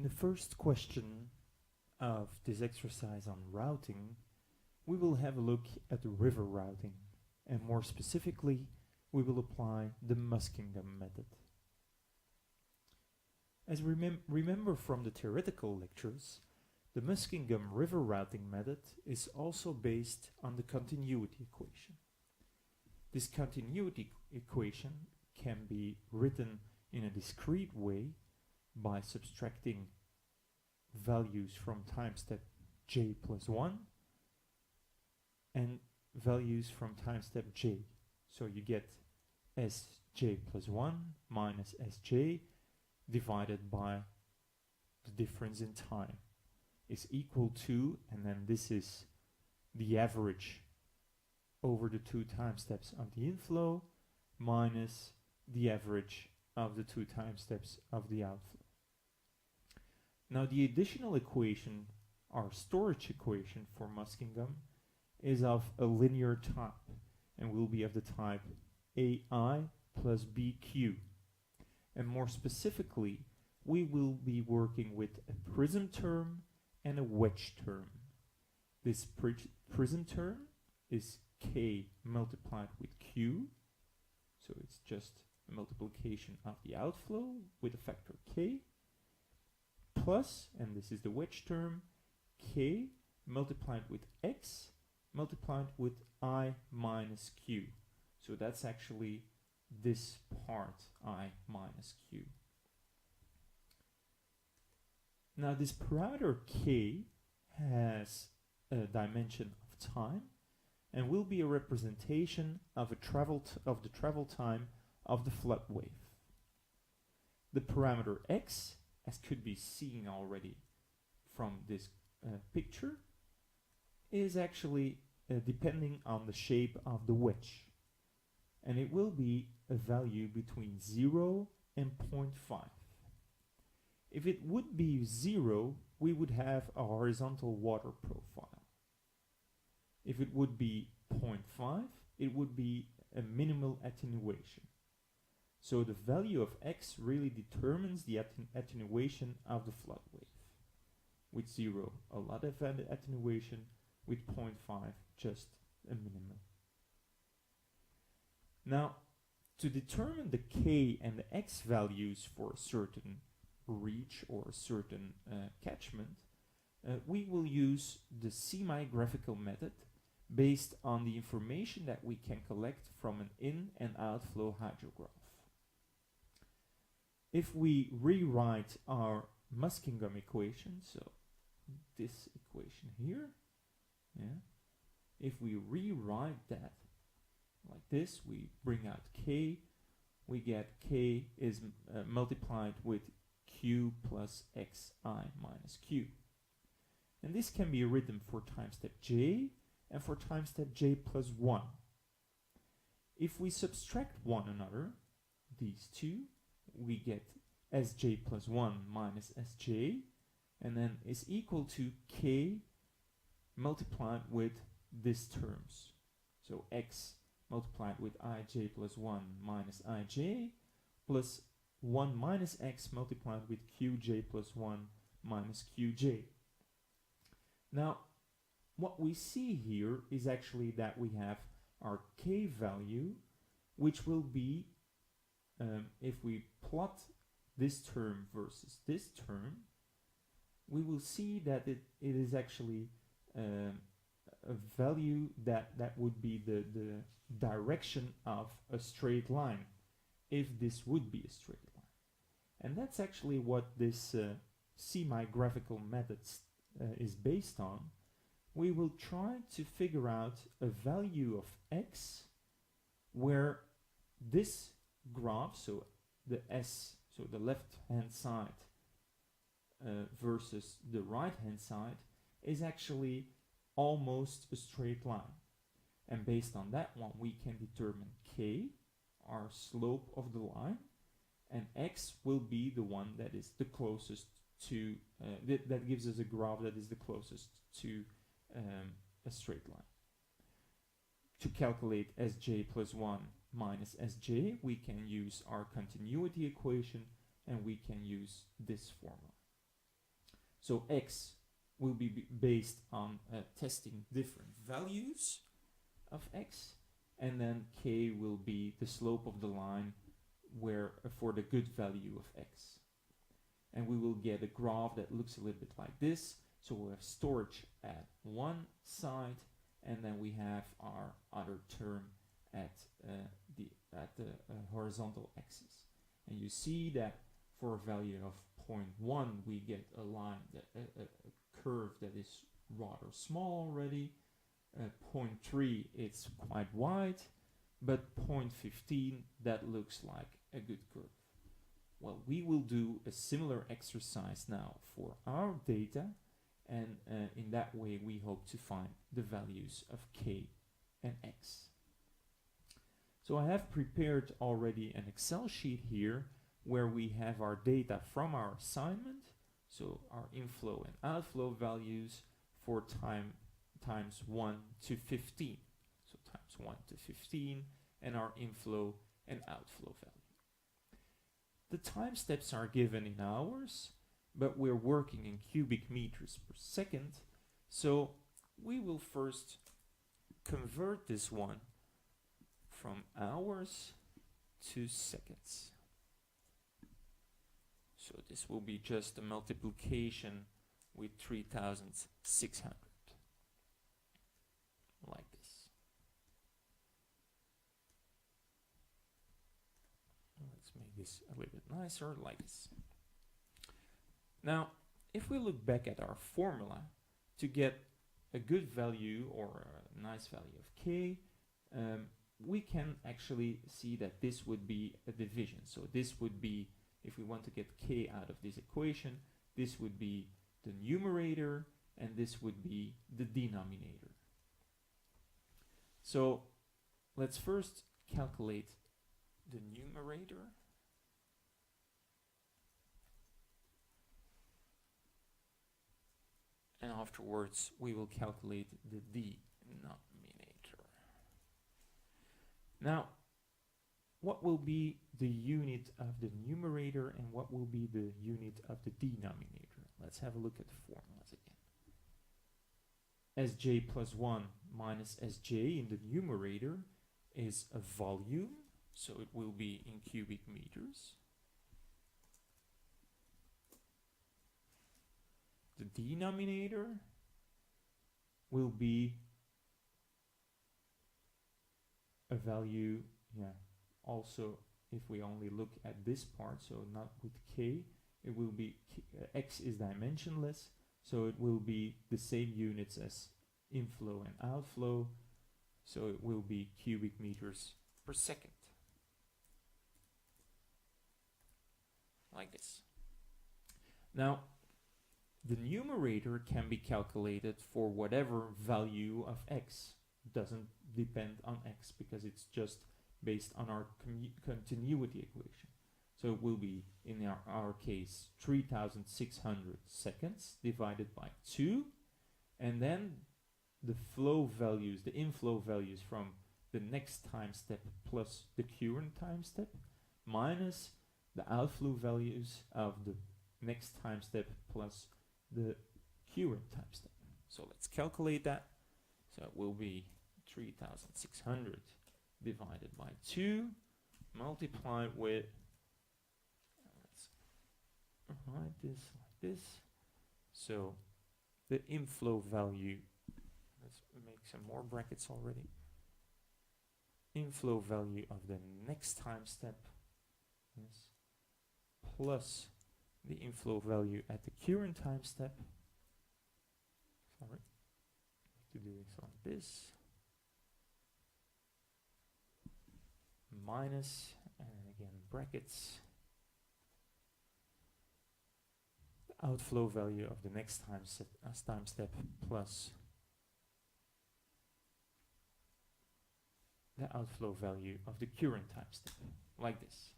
In the first question of this exercise on routing, we will have a look at river routing, and more specifically, we will apply the Muskingum method. As remember from the theoretical lectures, the Muskingum river routing method is also based on the continuity equation. This continuity equation can be written in a discrete way by subtracting values from time step j plus 1 and values from time step j. So you get sj plus 1 minus sj divided by the difference in time is equal to, and then this is the average over the two time steps of the inflow minus the average of the two time steps of the outflow. Now the additional equation, our storage equation for Muskingum, is of a linear type and will be of the type AI plus BQ. And more specifically, we will be working with a prism term and a wedge term. This prism term is K multiplied with Q, so it's just a multiplication of the outflow with a factor K, plus, and this is the wedge term, K multiplied with X multiplied with I minus Q. So that's actually this part, I minus Q. Now this parameter K has a dimension of time and will be a representation of the travel time of the flood wave. The parameter X, as could be seen already from this picture, is actually depending on the shape of the wedge, and it will be a value between 0 and 0.5. If it would be 0, we would have a horizontal water profile. If it would be 0.5, it would be a minimal attenuation. So the value of X really determines the attenuation of the flood wave. With 0, a lot of attenuation. With 0.5, just a minimum. Now, to determine the K and the X values for a certain reach or a certain catchment, we will use the semi-graphical method based on the information that we can collect from an in- and outflow hydrograph. If we rewrite our Muskingum equation, so this equation here, if we rewrite that like this, we bring out K, we get K is multiplied with Q plus Xi minus Q. And this can be written for time step J and for time step J plus 1. If we subtract one another, these two, we get Sj plus 1 minus Sj, and then is equal to K multiplied with these terms. So X multiplied with Ij plus 1 minus Ij plus 1 minus X multiplied with Qj plus 1 minus Qj. Now, what we see here is actually that we have our K value, which will be, if we plot this term versus this term, we will see that it is actually a value that would be the direction of a straight line, if this would be a straight line. And that's actually what this semi-graphical method is based on. We will try to figure out a value of X where this graph, so the S, so the left hand side versus the right hand side, is actually almost a straight line. And based on that one, we can determine K, our slope of the line, and X will be the one that is the closest to, that gives us a graph that is the closest to a straight line. To calculate Sj plus 1 minus Sj, we can use our continuity equation, and we can use this formula. So x will be based on testing different values of x, and then k will be the slope of the line where for the good value of x. And we will get a graph that looks a little bit like this. So we'll have storage at one side, and then we have our other term at the horizontal axis. And you see that for a value of 0.1 we get a line that a curve that is rather small already. 0.3 it's quite wide, but 0.15 that looks like a good curve. Well, we will do a similar exercise now for our data, and in that way we hope to find the values of k and x. So I have prepared already an Excel sheet here where we have our data from our assignment, so our inflow and outflow values for times 1 to 15. So times 1 to 15, and our inflow and outflow value. The time steps are given in hours, but we're working in cubic meters per second, so we will first convert this one from hours to seconds. So this will be just a multiplication with 3,600, like this. Let's make this a little bit nicer, like this. Now, if we look back at our formula to get a good value or a nice value of k, we can actually see that this would be a division. So this would be, if we want to get k out of this equation, this would be the numerator and this would be the denominator. So let's first calculate the numerator. And afterwards we will calculate the denominator. Now, what will be the unit of the numerator and what will be the unit of the denominator? Let's have a look at the formulas again. Sj plus 1 minus Sj in the numerator is a volume, so it will be in cubic meters. The denominator will be a value, also if we only look at this part, so not with k, it will be, x is dimensionless, so it will be the same units as inflow and outflow, so it will be cubic meters per second. Like this. Now, the numerator can be calculated for whatever value of x. It doesn't depend on x because it's just based on our continuity equation. So it will be, in our case, 3,600 seconds divided by 2, and then the flow values, the inflow values from the next time step plus the current time step minus the outflow values of the next time step plus the current time step. So let's calculate that. So it will be 3,600 divided by 2 multiplied with, let's write this like this. So the inflow value, let's make some more brackets already. Inflow value of the next time step, yes, plus the inflow value at the current time step. Sorry, to do this like this. Minus, and again brackets, the outflow value of the next time step plus the outflow value of the current time step, like this.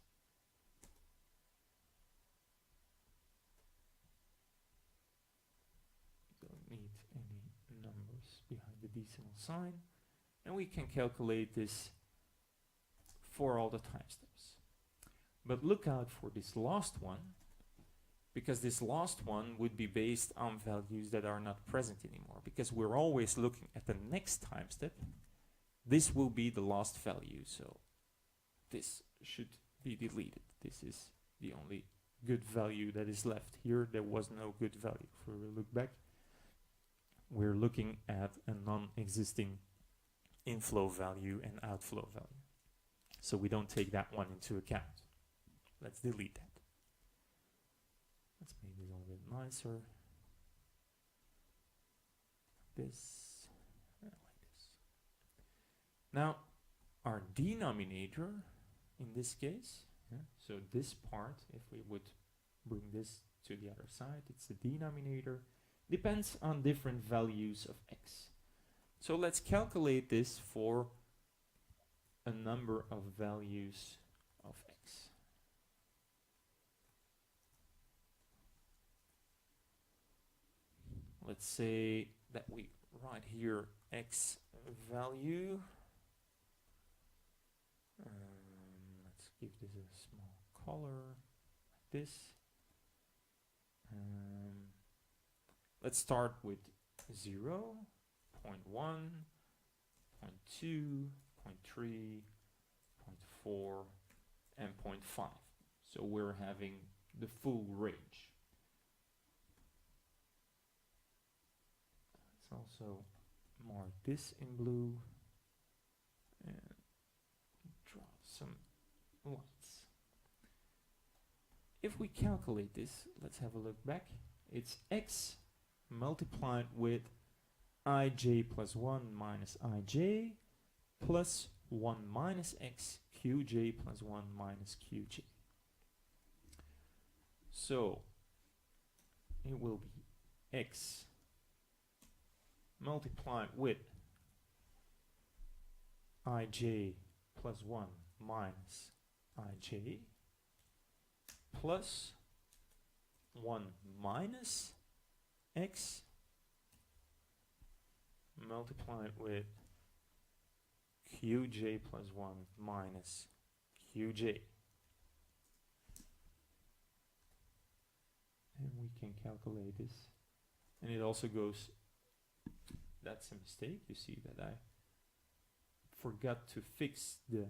Don't need any numbers behind the decimal sign, and we can calculate this for all the time steps. But look out for this last one. because this last one would be based on values that are not present anymore. Because we're always looking at the next time step, this will be the last value, so this should be deleted. This is the only good value that is left here. There was no good value. If we look back, we're looking at a non-existing inflow value and outflow value. So we don't take that one into account. Let's delete that. Let's make this a little bit nicer. This, like this. Now, our denominator in this case, so this part, if we would bring this to the other side, it's the denominator, depends on different values of x. So let's calculate this for a number of values of x. Let's say that we write here x value. Let's give this a small color like this. Let's start with 0, 0.1, 0.2, 0.3, 0.4, and 0.5. So we're having the full range. Let's also mark this in blue and draw some lights. If we calculate this, let's have a look back. It's x multiplied with ij plus 1 minus ij plus 1 minus x qj plus 1 minus qj. So it will be x multiplied with ij plus 1 minus ij plus 1 minus x multiplied with qj plus 1 minus qj. And we can calculate this. And it also goes, that's a mistake. You see that I forgot to fix the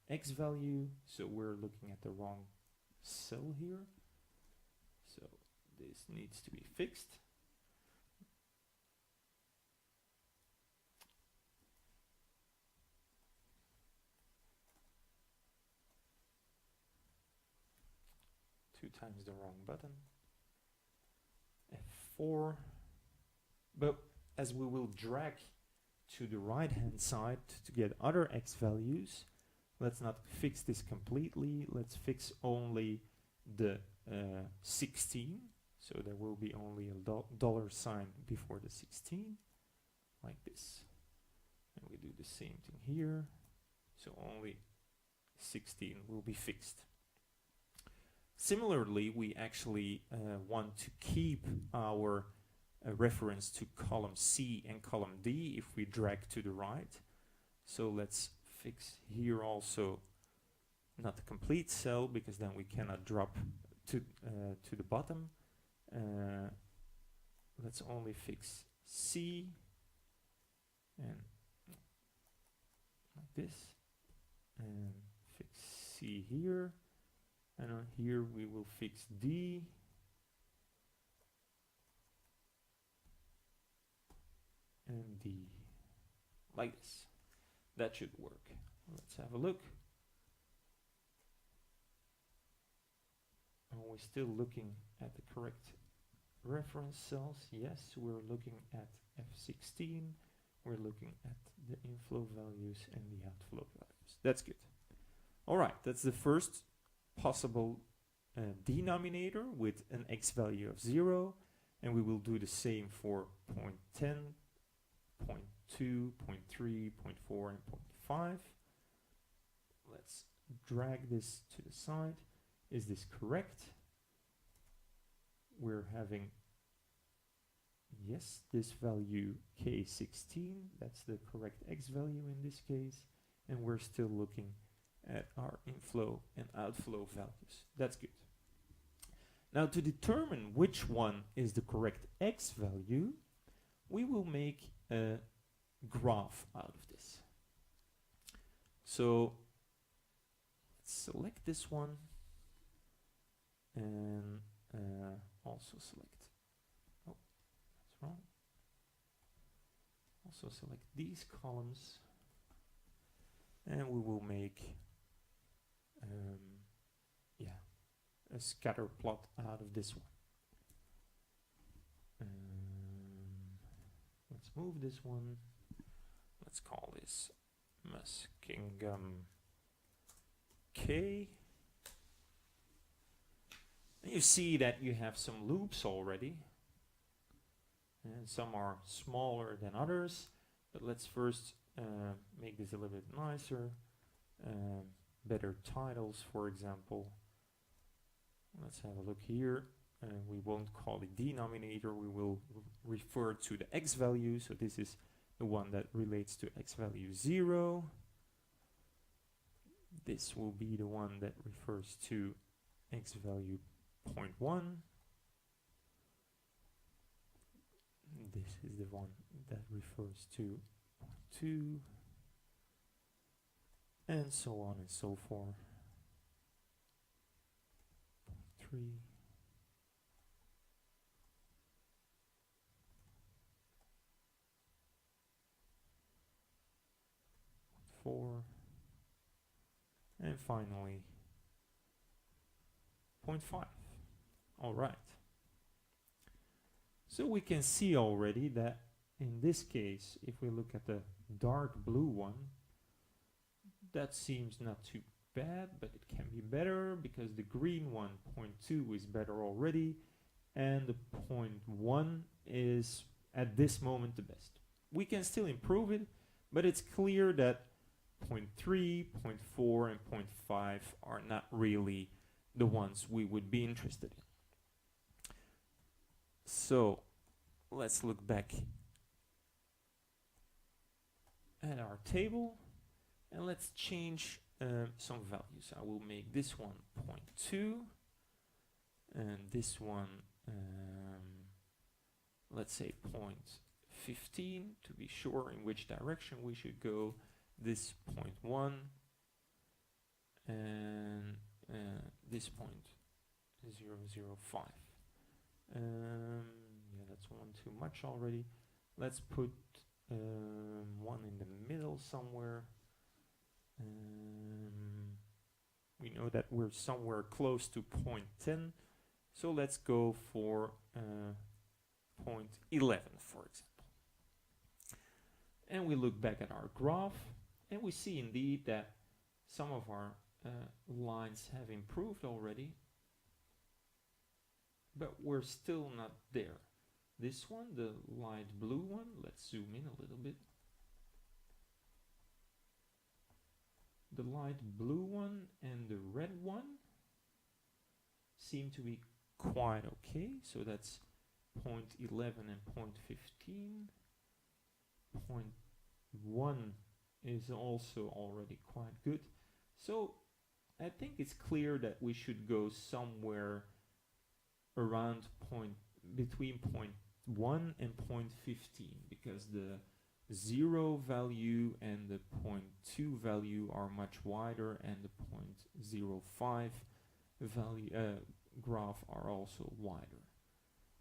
x value, so we're looking at the wrong cell here. So this needs to be fixed. Two times the wrong button. F4. But as we will drag to the right hand side to get other x values, let's not fix this completely. Let's fix only the 16. So there will be only a dollar sign before the 16, like this. And we do the same thing here. So only 16 will be fixed. Similarly, we actually want to keep our reference to column C and column D if we drag to the right. So let's fix here also not the complete cell, because then we cannot drop to the bottom. Let's only fix C and like this, and fix C here, and on here we will fix D, and D, like this. That should work. Let's have a look. Are we still looking at the correct reference cells? Yes, we're looking at F16. We're looking at the inflow values and the outflow values. That's good. All right, that's the first possible denominator with an x value of 0. And we will do the same for 0.10, 0.2, 0.3, 0.4, and 0.5. Let's drag this to the side. Is this correct? We're having, yes, this value K16, that's the correct x value in this case, and we're still looking at our inflow and outflow values. That's good. Now, to determine which one is the correct x value, we will make a graph out of this. So select this one and also select, oh, that's wrong. Also select these columns, and we will make a scatter plot out of this one. Let's move this one. Let's call this Muskingum K. And you see that you have some loops already, and some are smaller than others, but let's first make this a little bit nicer. Better titles, for example. Let's have a look here. We won't call it denominator, we will refer to the x value. So this is the one that relates to x value 0. This will be the one that refers to x value 0.1. This is the one that refers to 0.2, and so on and so forth. 0.3. 0.4, and finally 0.5. All right. So we can see already that in this case, if we look at the dark blue one, that seems not too bad, but it can be better because the green one, 0.2, is better already, and the 0.1 is at this moment the best. We can still improve it, but it's clear that 0.3, 0.4, and 0.5 are not really the ones we would be interested in. So let's look back at our table, and let's change some values. I will make this one 0.2, and this one, let's say 0.15 to be sure in which direction we should go. This 0.1, and this 0.005. Yeah, that's one too much already. Let's put one in the middle somewhere. We know that we're somewhere close to 0.10, so let's go for 0.11, for example. And we look back at our graph, and we see indeed that some of our lines have improved already, but we're still not there. This one, the light blue one, let's zoom in a little bit. The light blue one and the red one seem to be quite okay. So that's 0.11 and 0.15. 0.1 is also already quite good. So I think it's clear that we should go somewhere around between 0.1 and 0.15, because the 0 value and the 0.2 value are much wider, and the 0.05 value graph are also wider.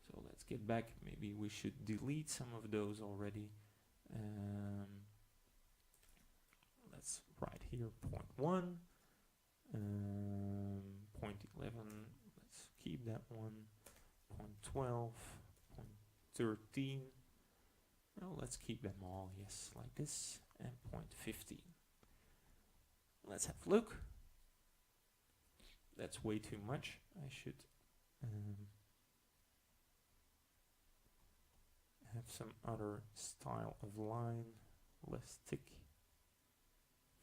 So let's get back. Maybe we should delete some of those already. Let's write here 0.1, 0.11. Let's keep that one. 0.12, 0.13. Well, let's keep them all, yes, like this, and 0.15. Let's have a look. That's way too much. I should have some other style of line, less thick,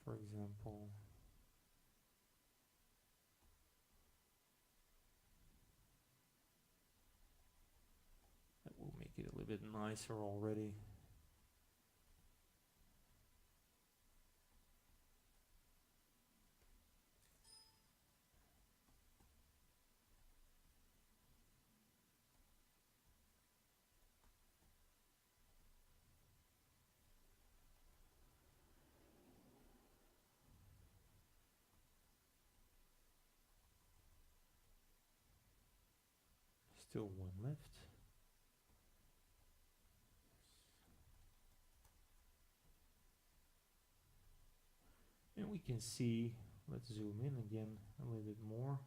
for example. That will make it a little bit nicer already. Still one left. And we can see, let's zoom in again a little bit more.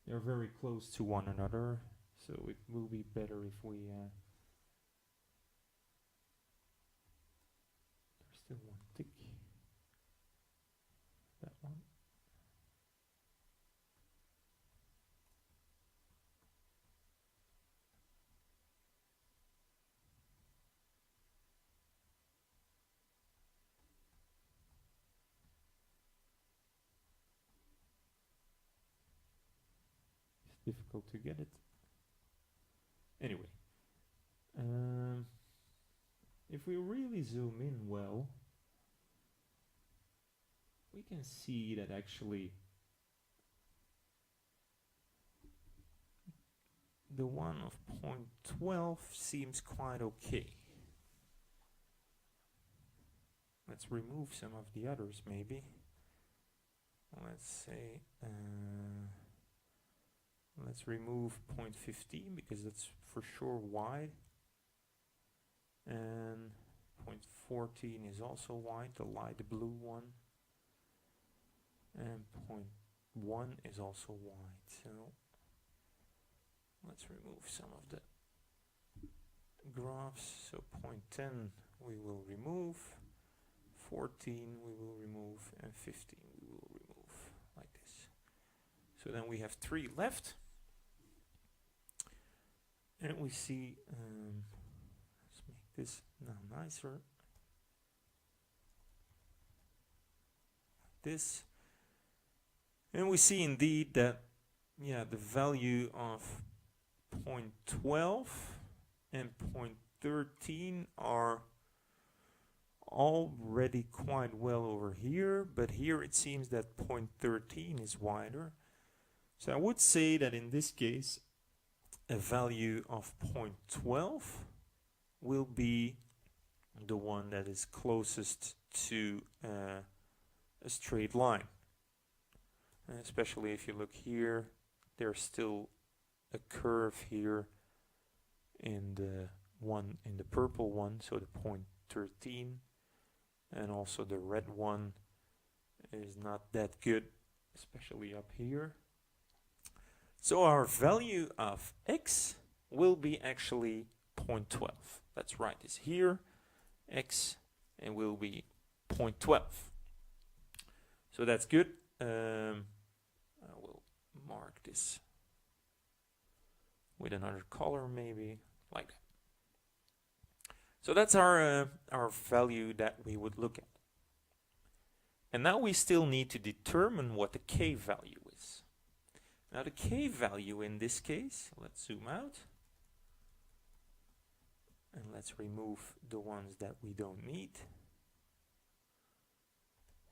They're very close to one another, so it will be better if we there's still one tick. That one. Difficult to get it. Anyway, if we really zoom in well, we can see that actually the one of 0.12 seems quite okay. Let's remove some of the others maybe. Let's say let's remove 0.15 because that's for sure wide, and 0.14 is also wide, the light blue one, and 0.1 is also wide. So let's remove some of the graphs. So 0.10 we will remove, 14 we will remove, and 15 we will remove, like this. So then we have 3 left. And we see, let's make this now nicer. Like this. And we see indeed that, yeah, the value of 0.12 and 0.13 are already quite well over here, but here it seems that 0.13 is wider. So I would say that in this case, a value of 0.12 will be the one that is closest to a straight line. Especially if you look here, there's still a curve here in the one, in the purple one, so the 0.13, and also the red one is not that good, especially up here. So our value of x will be actually 0.12. Let's write this here, x, and will be 0.12. So that's good. I will mark this with another color, maybe like that. So that's our value that we would look at. And now we still need to determine what the k value is. Now the k value in this case, let's zoom out and let's remove the ones that we don't need.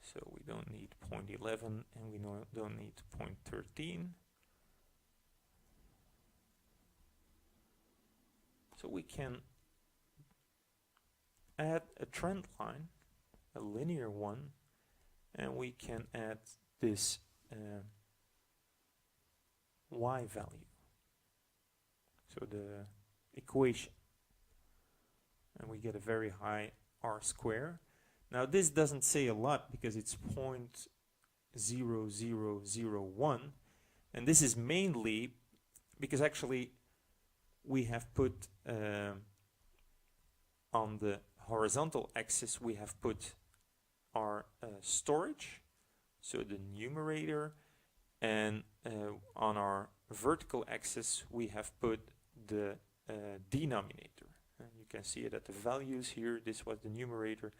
So we don't need 0.11 and we don't need 0.13. So we can add a trend line, a linear one, and we can add this y value, so the equation, and we get a very high r square. Now this doesn't say a lot because it's 0.0001, and this is mainly because actually we have put on the horizontal axis we have put our storage, so the numerator, and on our vertical axis we have put the denominator. And you can see it at the values here. This was the numerator,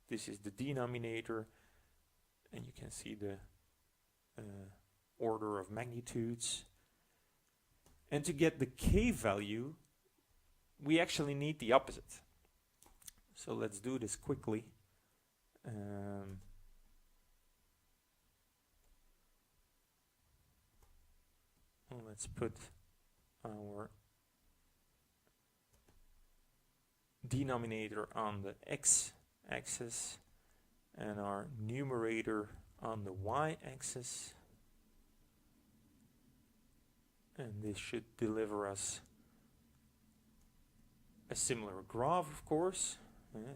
this is the denominator, and you can see the order of magnitudes. And to get the k value, we actually need the opposite. So let's do this quickly. Let's put our denominator on the x-axis and our numerator on the y-axis. And this should deliver us a similar graph, of course.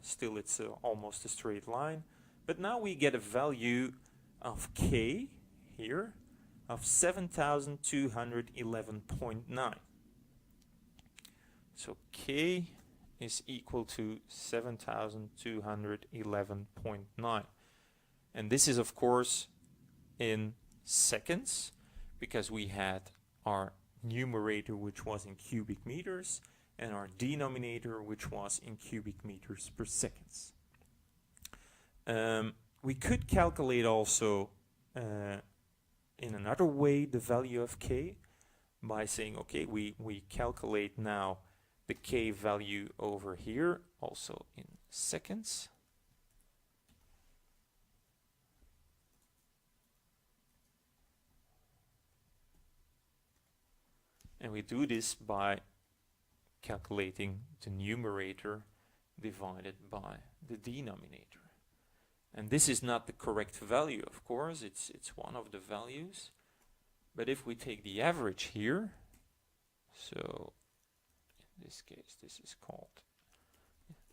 Still, it's almost a straight line. But now we get a value of k here of 7,211.9. So k is equal to 7,211.9. And this is, of course, in seconds, because we had our numerator, which was in cubic meters, and our denominator, which was in cubic meters per seconds. We could calculate also in another way the value of k by saying, okay, we calculate now the k value over here also in seconds. And we do this by calculating the numerator divided by the denominator. And this is not the correct value, of course, it's one of the values. But if we take the average here, so in this case this is called,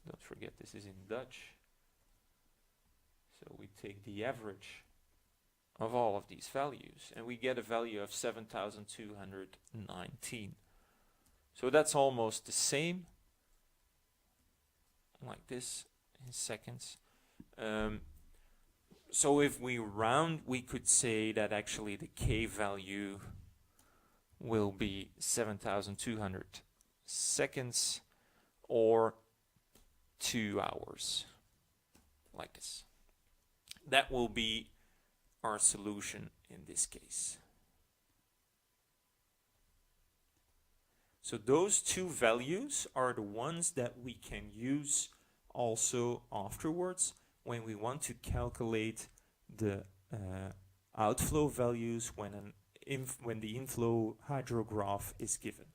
don't forget this is in Dutch, so we take the average of all of these values and we get a value of 7,219. So that's almost the same, like this in seconds. So if we round, we could say that actually the k value will be 7,200 seconds or 2 hours, like this. That will be our solution in this case. So those two values are the ones that we can use also afterwards when we want to calculate the outflow values when the inflow hydrograph is given.